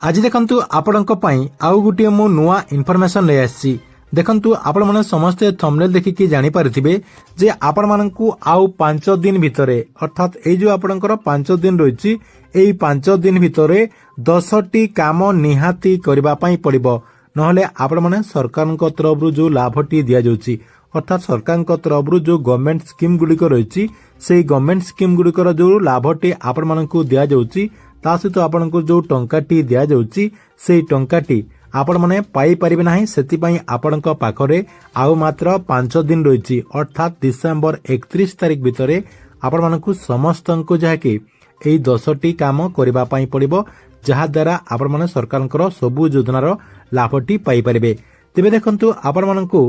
आज देखंतु आपणक पई आउ गुटिए मु नुआ इनफॉरमेशन ले आसी। देखंतु आपण माने समस्ते थंबनेल देखिकी जानि पारिथिबे जे आपण माननकु आउ 5 दिन भितरे अर्थात ए जो आपणकर 5 दिन रहिछि एई 5 दिन भितरे 10टी काम निहाती करबा पई पड़िबो नहले आपण माने सरकारक तरफरु जो लाभटी दिया जाउछि अर्थात सरकारक तरफरु जो गवर्नमेंट स्कीम गुडिक रहिछि सेई गवर्नमेंट स्कीम गुडिकर जो लाभटी आपण माननकु दिया जाउछि ता सहित आपनको जो टंकाटी दिया जाउछि सेई टंकाटी आपण माने पाई परिबे नाही। सेति आपणक पाखरे आउ मात्र 5 दिन रहिछि अर्थात डिसेंबर 31 तारिख भितरे आपण मानकु समस्तनको जाके एई 10टी काम करबा पई पड़िबो जहा द्वारा आपण माने सरकारनकर सबु योजनार लाभटी पाई परिबे। तेबे देखंतु आपण मानकु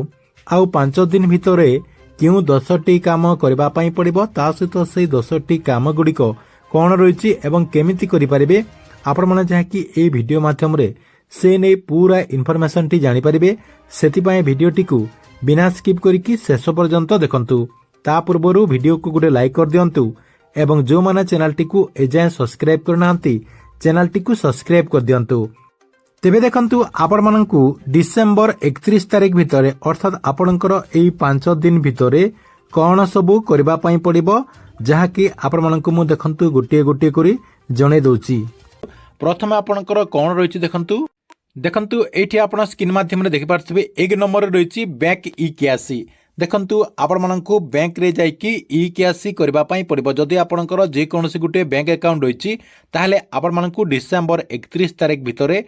आउ 5 दिन भितरे केउ 10टी काम करबा पई पड़िबो ता सहित सेई 10टी काम गुडिको कौन रही एवं केमिति करि परिबे आपण माने जहाँकि ए वीडियो माध्यम रे से नै पूरा इनफॉरमेशन टी जानि परिबे। सेति पई वीडियो टी को बिना स्किप करिकि शेष पर्यंत देखंतु। ता पूर्वरु वीडियो को गुडे लाइक कर दियंतु एवं जो माने चैनल टी को एजाय सब्सक्राइब करनांती चैनल टी को सब्सक्राइब कर दियंतु। तेबे देखंतु आपण माननकु डिसेंबर 31 तारिख भितरे अर्थात आपणकर एई 5 दिन भितरे कौन सबु करबा पई पड़िबो जहाँकि आपण माननकु मु देखंतु गोटे गोटे करी जणे दउची। प्रथम आपणकर कौन रहिछि देखंतु एठी आपण स्क्रीन माध्यम रे देखि पारथिबे 1 नंबर रहिछि बैंक ई केआसी। देखंतु आपण माननकु बैंक रे जाईकि ई केआसी करबा पई पड़िबो जदि आपणकर जे कोनोसी गुटे बैंक अकाउंट रहिछि ताहाले आपण माननकु डिसेंबर 31 तारिख भितरे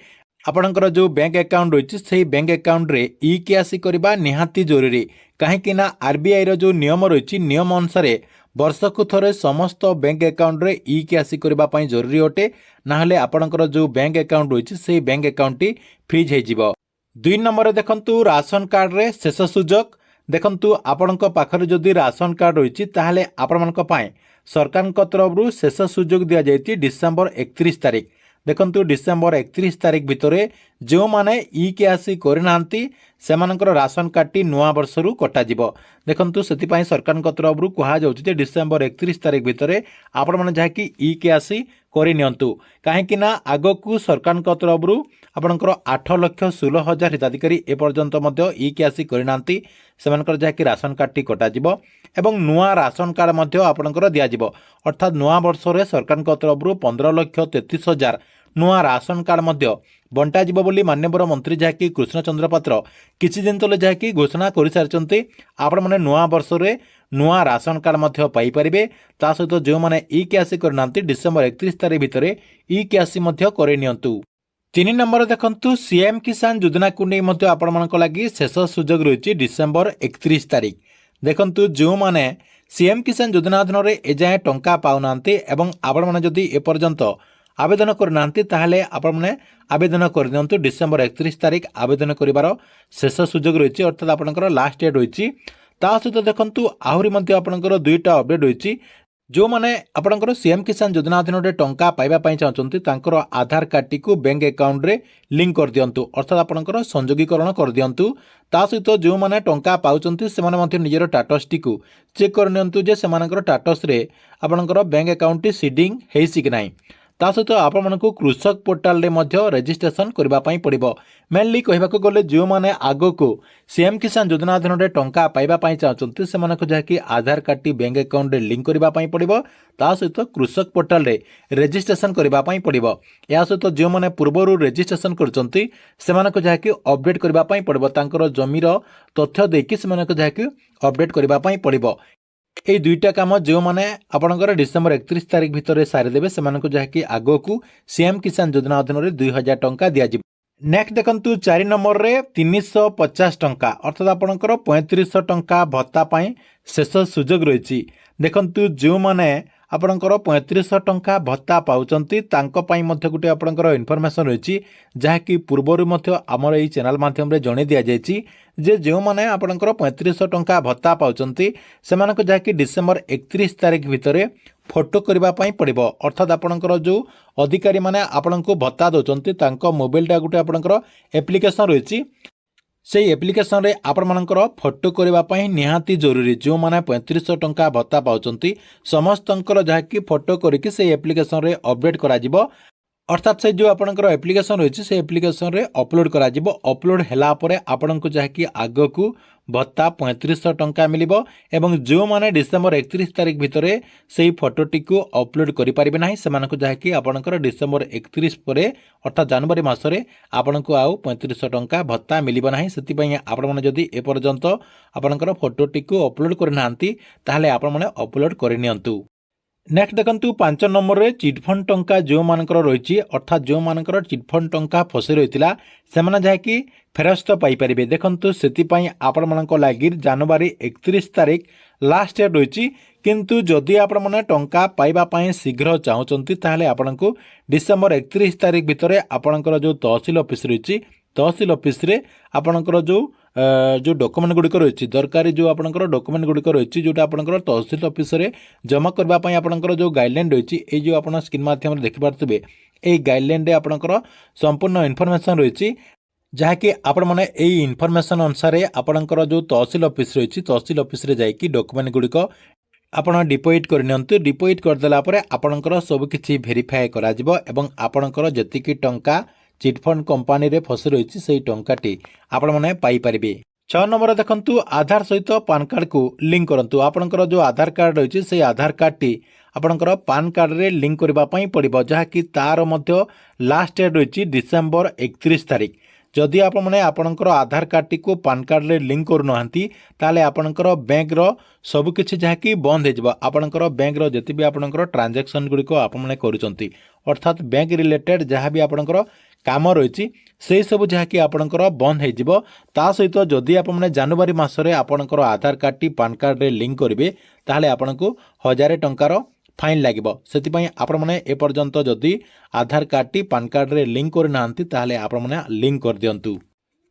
आपणकर जो बैंक अकाउंट रहिछि सेही बैंक अकाउंट रे ई केआसी करबा निहाती जरूरी काहेकि ना आरबीआई रो जो नियम रहिछि नियम अनुसार वर्षकु थरे समस्त बैंक अकाउंट रे ई केआसी करबा पई जरूरी होटे नाहले आपणकर जो बैंक अकाउंट रहिछि सेही बैंक अकाउंट टी फ्रीज हे जिवो। 2 नंबर देखंतु राशन कार्ड रे शेष सुजोग। देखंतु आपणक पाखरे जदि राशन कार्ड रहिछि ताहाले आपणक पई सरकारक तरफरु शेष सुजोग दिया जायति डिसेंबर 31 तारिख। देखंतु डिसेंबर 31 तारिख भितरे जो माने ई केआसी करनांती सेमानकर राशन कार्ड नुआ वर्षरु कटा जिवो। देखंतु सेति पई सरकारक तरफरु कहा जाउछि जे डिसेंबर 31 तारिख भितरे आपण माने जाकी ई केआसी करि नियंतु काहेकि ना आगकु सरकारक तरफरु आपणकर 8,16,000 हिताधिकारी ए पर्यंत मध्य ई केआसी करनांती सेमानकर जाकी राशन कार्ड टी कटा जिवो एवं नुआ राशन कार्ड मध्य आपणकर दिया जिवो अर्थात नुआ वर्ष रे सरकारक तरफरु 15,33,000 नुआ राशन कार्ड मध्य बंटा जिवो बोली माननीय मंत्री जाकी कृष्ण चंद्र पात्र किछि दिन तले जाकी घोषणा करि सारचंती। आपण माने नुआ वर्ष रे नुआ राशन कार्ड मध्य पाई परिबे ता सहित जो माने ई केआसी करनांती डिसेंबर 31 तारिख भितरे ई केआसी मध्य करे नियंतु। 3 नंबर देखंतु सीएम किसान योजना को नै मध्य आपण मानक लागि शेष सुजोग रहिछि डिसेंबर 31 तारिख। देखंतु जो माने सीएम किसान योजना अधीन रे एजाय टंका पाउनांती एवं आपण माने जदि ए पर्यंत आवेदन करनांती ताहले आपण माने आवेदन कर दियंतु। डिसेंबर 31 तारिख आवेदन करिवार शेष सुजोग रहिछि अर्थात आपणकर लास्ट डेट रहिछि। ता सहित देखंतु आहुरी मध्य आपणकर दुईटा अपडेट रहिछि जो माने आपणकर सीएम किसान योजना अधीन रे टंका पाइबा पई चाहचंती तांकर आधार कार्ड टी को बैंक अकाउंट रे लिंक कर दियंतु अर्थात आपणकर संयोगीकरण कर दियंतु। ता सहित जो माने टंका पाउचंती से माने मध्य निजर टाटस टी को चेक कर नियंतु जे सेमानकर टाटस रे आपणकर बैंक अकाउंट टी सीडिंग हेइछि कि नाही। ता सहित आपण कृषक पोर्टाल रे मध्य रजिस्ट्रेशन करबा पई पड़िबो। मेनली कहबाको गले जो माने आगो को सीएम किसान योजना अधीन रे टंका पाइबा पई चाहचंती सेमानक जाकी आधार कार्ड टी बैंक अकाउंट रे लिंक करबा पई पड़िबो ता सहित कृषक पोर्टाल रे रजिस्ट्रेशन करबा पई पड़िबो। या सहित जो माने पूर्वरु रजिस्ट्रेशन करचंती सेमानक जाकी अपडेट करबा पई पड़िबो तांकर जमीर तथ्य देकी सेमानक जाकी अपडेट करबा पई पड़िबो। ए दुईटा काम जो माने आपणकर डिसेंबर 31 तारिख भितरे सारी देबे सेमानक जाकी आगो को सीएम किसान योजना अधीन रे 2000 टंका दिया जिवो। नेक्स्ट देखंतु 4 नंबर रे 350 टंका अर्थात आपणकर 3500 टंका भत्ता पई शेष सुजोग रहिछि। देखंतु जो माने आपणकर 3500 टंका भत्ता पाउचंती तांको पई मध्य गुटे आपणकर इन्फॉर्मेशन रहिछि जहाँकि पूर्वरु मध्य हमर एई चैनल माध्यम रे जणे दिया जायछि जे जो माने आपणकर 3500 टंका भत्ता पाउचंती सेमानक जाकी डिसेंबर 31 तारिख भितरे फोटो करबा पई पड़िबो अर्थात आपणकर जो अधिकारी माने आपणको भत्ता दोचंती तांको मोबाइल टा गुटे आपणकर एप्लिकेशन रहिछि से एप्लिकेशन रे आपण मानकर फोटो करबा पई निहाती जरूरी जो माने 3500 टंका भत्ता पाउचंती समस्तंकर जहाँकि फोटो करिकि से एप्लिकेशन रे अपडेट करा जिवो अर्थात से जो आपनकर एप्लिकेशन रही से एप्लिकेशन रे अपलोड करा जिवो अपलोड हैला परे आपनको जहाँकि आग को भत्ता 3500 टंका मिलिबो एवं जो माने डिसेंबर 31 तारिख भितर से फोटोटी को अपलोड करि परिबे नाही सेमानको जहाँकि आपनकर डिसेंबर 31 परे अर्थात जनवरी मासरे आपनको आउ 3500 टंका भत्ता मिलिबो नाही सेति पई आपण माने जदी ए पर्यंत आपनकर फोटोटी को अपलोड करि नांती ताहले आपण माने अपलोड करि नियंतु। नेक्स्ट देखंतु 5 नंबर रे चिटफंड टंका जो मानकर रही अर्थात जो मानकर चिटफंड टंका फसी रही सेमाने जहाँकि फेरस्त पाई परिबे देखंतु सेति पई आपण मानक लागि जनवरी 31 तारिख लास्ट डेट रही किंतु जदि आपण माने टंका पाइबा पई शीघ्र चाहउचंती ताहले आपनको डिसेंबर 31 तारिख भितरे आपणकर जो तहसील ऑफिस रही तहसील ऑफिस रे आपणकर जो डॉक्यूमेंट गुड़िक रही दरकारी जो आपंकर डॉक्यूमेंट गुड़िक रही जोटा आपंकर तहसील ऑफिस रे जमा करने आपंकर जो गाइडलाइन रही ये जो आप स्क्रीन माध्यम देखिपे ये गाइडलाइन रे आपंकर संपूर्ण इनफॉरमेशन रही जहाँकि आपण मैंने यही इनफॉरमेशन अनुसार आपंकर जो तहसील ऑफिस रही तहसील ऑफिस रे जाइए डॉक्यूमेंट गुड़िक आपण डिपोजिट करनियंतु डिपोजिट करदेला परे आपणकर सब किछि वेरीफाई करा जिवो एवं आपणकर जतिकि टंका चिटफंड कंपनी रे फसी रही से टंकाटी आपण माने पाई परिबे। 6 नंबर देखंतु आधार सहित पान कार्ड को लिंक करंतु आपणकर जो आधार कार्ड रही से आधार कार्ड टी आपणकर पान कार्ड रे लिंक करबा पई पड़िबो जहा कि तार मध्य लास्ट डेट रही डिसेंबर 31 तारिख जदि आप मैंने आपणकर आधार कार्ड टी को पान कार्ड रे लिंक करूना ताले आपणकर बैंक रो सबकिछि जहाँकि बंद हो आपणकर बैंक रो जति भी आपणकर ट्रांजैक्शन गुड़िक आप मैंने करूचंती अर्थात बैंक रिलेटेड जहाँ भी आपणकर काम रही से सब जहाँकि आपणकर बंद हो ता सहित जदि आप मैंने जनवरी मासरे आपणकर आधार कार्ड टी पान कार्ड रे लिंक करेंगे ताहले आपणको 1000 टंकार फाइन लगे से आपण मैंने एपर्यंत जदि आधार कार्ड टी पान कार्ड रे लिंक करना ताहले आपण मैंने लिंक कर दियंतु।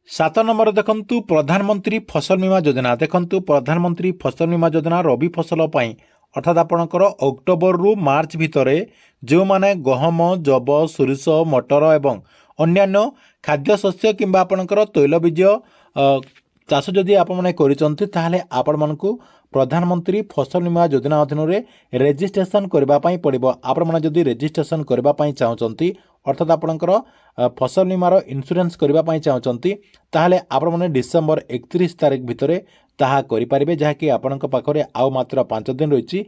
7 नंबर देखंतु प्रधानमंत्री फसल बीमा योजना देखंतु प्रधानमंत्री फसल बीमा योजना रबी फसल पाई अर्थात आपणकर अक्टोबर रु मार्च भितर जो माने गहम जब सोरिष मटर एवं अन्यान्य खाद्य शस्य किंबा आपणकर तैलबीज चाष जदि आपने करिसंती आपण मानकु प्रधानमंत्री फसल बीमा योजना अधीन में रेजिस्ट्रेशन करने पड़ो आपण मैंने जदि रेजिस्ट्रेशन करने चाहती अर्थात आपणकर फसल बीमार इन्शुरेंस करने चाहती ताहले आपण मैंने डिसेंबर 31 तारिख भितर ताहा करें जहाँकि आपण पाखरे आउ मात्र 5 दिन रही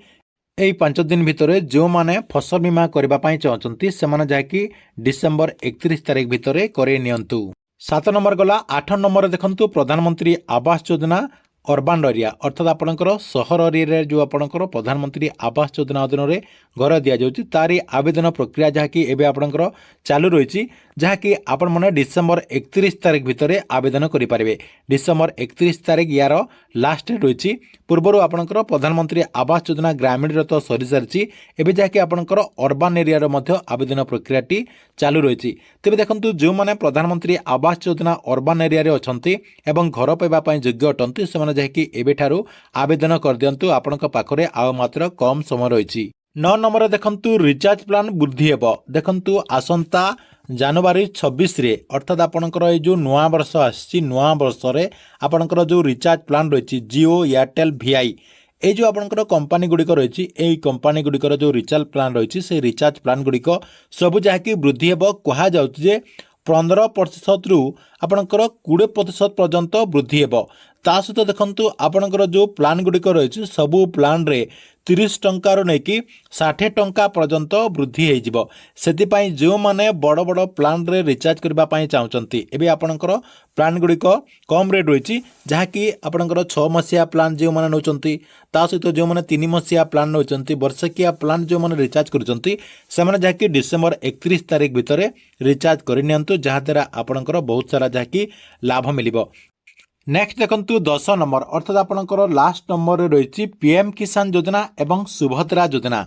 यही 5 दिन भितर जो माने फसल बीमा करने चाहती से जहाँकि डिसेंबर 31 तारिख भितर करे नियंतु। 7 नंबर गला 8 नंबर देखंतु प्रधानमंत्री आवास योजना अर्बान एरिया अर्थात आपणकर सहर एरिया जो आपणकर प्रधानमंत्री आवास योजना अधीन में घर दि जाउची तारी आवेदन प्रक्रिया जहाँकि एबे आपणकर चालू रही जहाँकि आपण मैंने डिसेंबर 31 तारिख भितर आवेदन करेंगे डिसेंबर 31 तारिख यार लास्ट डेट रही पूर्वर आपणकर प्रधानमंत्री आवास योजना ग्रामीण तो सरी सारी एवं जहाँकि आपणकर अर्बान एरिया आवेदन प्रक्रिया चालू रही तेज देखो जो मैंने प्रधानमंत्री आवास योजना अर्बान एरिया अच्छी एवं घर पाइबापी योग्य अटंती से जहाँकि एबेठारू आवेदन कर दियंतु आपणक पाखरे आ मात्र कम समय रही। 9 नंबर देखंतु रिचार्ज प्लान वृद्धि हेबो देखंतु आसंता जनवरी 26 रे अर्थात आपणकर ये जो नुआ वर्ष आसी नुआ वर्ष रे आपणकर जो रिचार्ज प्लान रही जियो एयरटेल वीआई ये जो आपणकर कंपनी गुड़िक रही यही कंपनी गुड़िकर जो रिचार्ज प्लान रही से रिचार्ज प्लान गुड़िक सब जहाँकि वृद्धि हेबो कहा जाउछि जे 15% रु आपणकर 20% पर्यंत वृद्धि हेबो ता सहित देखंतु आपणकर जो प्लान गुड़िक रही सबू प्लान रे 30 टंकार नहीं 60 टंका पर्यंत वृद्धि हो सेतिपाई जो माने बड़ बड़ प्लान रे रिचार्ज करने चाहती एवं आपणकर प्लान गुड़िक कम रेट रही जहाँकि आपणकर 6 मसीहा प्लान जो मैंने नौकरी ता सहित जो मैंने 3 मसीहा प्लान नौकरी वर्षकिया प्लान जो मैंने रिचार्ज करछंती सेमाने जहाँकि डिसेंबर 31 तारिख भितर रिचार्ज करनियंतु जहाँद्वारा आपणकर बहुत सारा जहाँकि लाभ मिलिबो। नेक्स्ट देखंतु 10 नंबर अर्थात आपणकर लास्ट नंबर रे रही पीएम किसान योजना एवं सुभद्रा योजना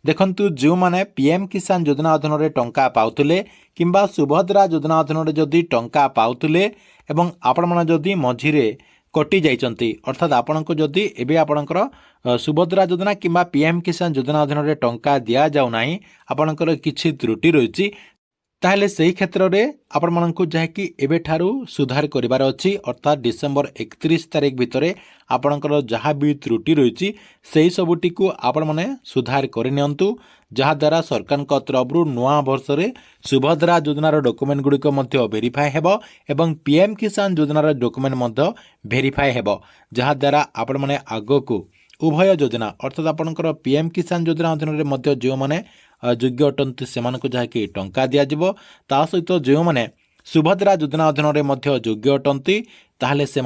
देखंतु जो माने पीएम किसान योजना अधीन में टंका पाउथिले किंबा सुभद्रा योजना अधीन में जदि टंका पाउथिले एवं आपण माने जदि मझिरे कटि जाइचंती अर्थात आपनको जदि एबे आपणकर सुभद्रा योजना किंबा पीएम किसान योजना अधीन में टंका दिया जाउ नाही आपणकर किछि त्रुटि रही ताहेले सेही क्षेत्र में आपण मानकु जहाँकि एबेठारु सुधार करिवार अछि अर्थात डिसेंबर 31 तारिख भितर आपणकर जहाँ भी त्रुटि रही से सबुटी को आपण माने सुधार करनियंतु जहाँ द्वारा सरकार तरफ नुआ वर्ष में सुभद्रा योजनार डॉक्यूमेंट गुड़िक वेरीफाए हेबो एवं पीएम किसान योजनार डॉक्यूमेंट वेरीफाए हेबो जहाँ द्वारा आपण माने आगो को उभय योजना अर्थात आपणकर पीएम किसान योजना अधीन जो मैंने योग्य अटंती से जहाँकि टंका दिज्व ता सहित जो मैंने सुभद्रा योजना अधीन योग्य अटंती ताहले से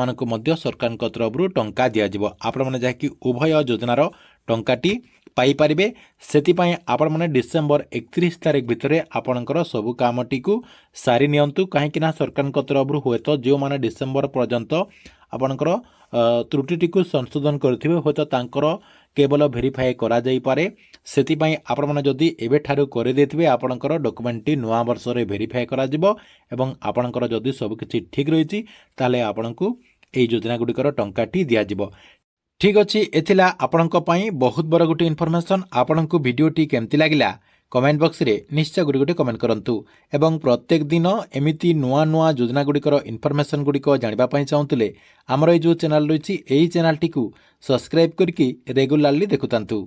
सरकार तरफ टंका दिज्व आपण मैंने जहाँकि उभय योजनार टंकाटी पाइपारे से आपण मैंने डिसेंबर 31 तारिख भितर आपणकर सबू कामटी को सारी नियंतु कहीं सरकार तरफ हुए तो जो मैंने डिसेंबर पर्यंत आपणकर त्रुटिटी को संशोधन करेंगे हूँ तो केवल भेरीफाए करा जाई पारे सेतिपई आपण माने जदि एबे ठारू करे देथिबे आपणकर डॉक्यूमेंटटी नुआ वर्ष रे भेरीफाए करा जिवो एवं आपणकर जदि सब किछि ठीक रहिछि ताले आपणकु एई योजना गुडिकर टंकाटी दिया जिवो। ठीक अछि एथिला आपणक पई बहुत बड़ गुटी इन्फॉर्मेशन आपणकु वीडियोटी केमति लागिला कमेंट बॉक्स रे निश्चय गुडी कमेंट करंतु एवं प्रत्येक दिन एमिति नुआ नुआ योजना गुडिकर इन्फॉर्मेशन गुडिक जानिबा पई चाहुतले हमर ए जो चैनल रहिछि एई चैनल टी को सब्सक्राइब करके रेगुलरली देखुतांतु।